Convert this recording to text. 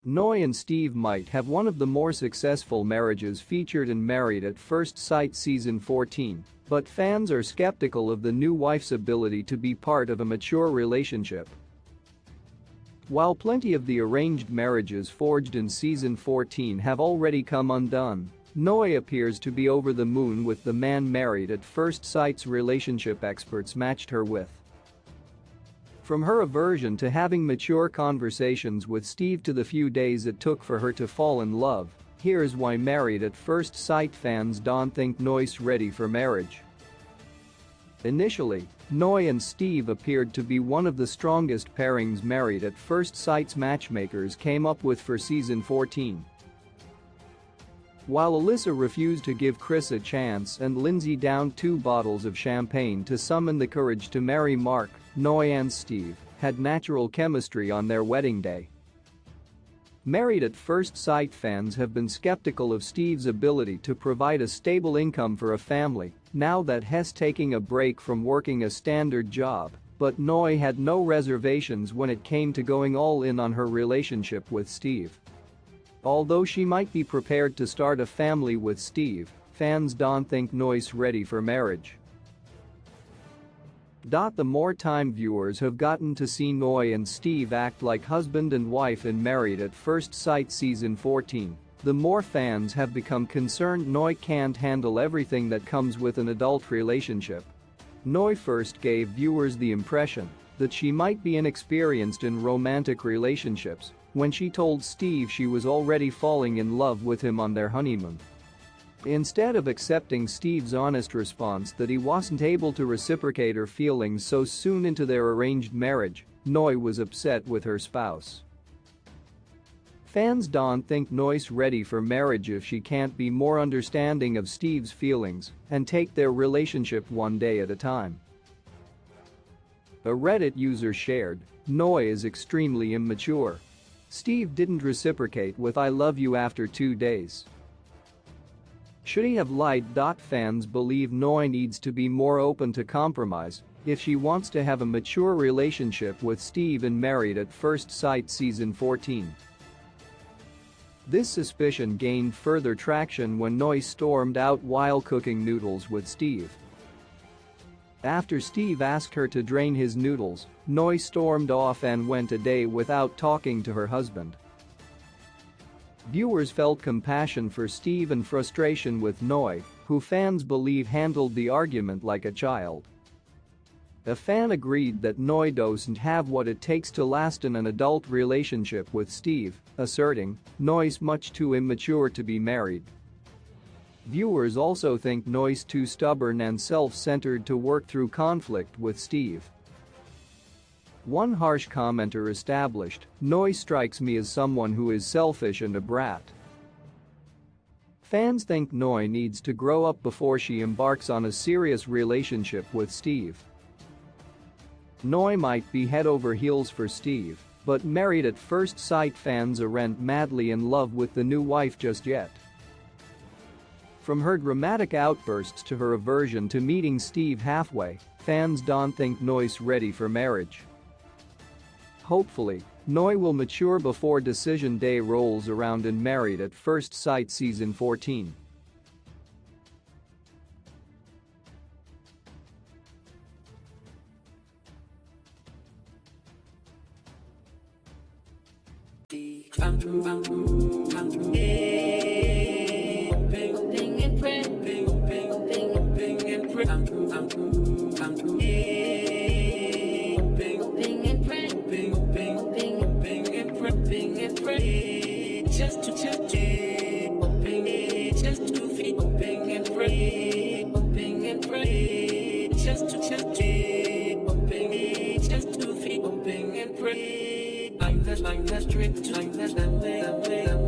Noi and Steve might have one of the more successful marriages featured in Married at First Sight Season 14, but fans are skeptical of the new wife's ability to be part of a mature relationship. While plenty of the arranged marriages forged in Season 14 have already come undone, Noi appears to be over the moon with the man Married at First Sight's relationship experts matched her with. From her aversion to having mature conversations with Steve to the few days it took for her to fall in love, here's why Married at First Sight fans don't think Noi's ready for marriage. Initially, Noi and Steve appeared to be one of the strongest pairings Married at First Sight's matchmakers came up with for Season 14. While Alyssa refused to give Chris a chance and Lindsay downed 2 bottles of champagne to summon the courage to marry Mark, Noi and Steve had natural chemistry on their wedding day. Married at First Sight fans have been skeptical of Steve's ability to provide a stable income for a family now that he's taking a break from working a standard job, but Noi had no reservations when it came to going all in on her relationship with Steve. Although she might be prepared to start a family with Steve, fans don't think Noi's ready for marriage. The more time viewers have gotten to see Noi and Steve act like husband and wife in Married at First Sight Season 14, the more fans have become concerned Noi can't handle everything that comes with an adult relationship. Noi first gave viewers the impression that she might be inexperienced in romantic relationships when she told Steve she was already falling in love with him on their honeymoon. Instead of accepting Steve's honest response that he wasn't able to reciprocate her feelings so soon into their arranged marriage, Noi was upset with her spouse. Fans don't think Noi's ready for marriage if she can't be more understanding of Steve's feelings and take their relationship one day at a time. A Reddit user shared, "Noi is extremely immature. Steve didn't reciprocate with 'I love you' after 2 days. Should he have lied?" Fans believe Noi needs to be more open to compromise if she wants to have a mature relationship with Steve in Married at First Sight Season 14. This suspicion gained further traction when Noi stormed out while cooking noodles with Steve. After Steve asked her to drain his noodles, Noi stormed off and went a day without talking to her husband. Viewers felt compassion for Steve and frustration with Noi, who fans believe handled the argument like a child. A fan agreed that Noi doesn't have what it takes to last in an adult relationship with Steve, asserting, "Noi's much too immature to be married." Viewers also think Noi's too stubborn and self-centered to work through conflict with Steve. One harsh commenter established, "Noi strikes me as someone who is selfish and a brat." Fans think Noi needs to grow up before she embarks on a serious relationship with Steve. Noi might be head over heels for Steve, but Married at First Sight fans aren't madly in love with the new wife just yet. From her dramatic outbursts to her aversion to meeting Steve halfway, fans don't think Noi's ready for marriage. Hopefully, Noi will mature before decision day rolls around in Married at First Sight Season 14. I'm the strict, I'm the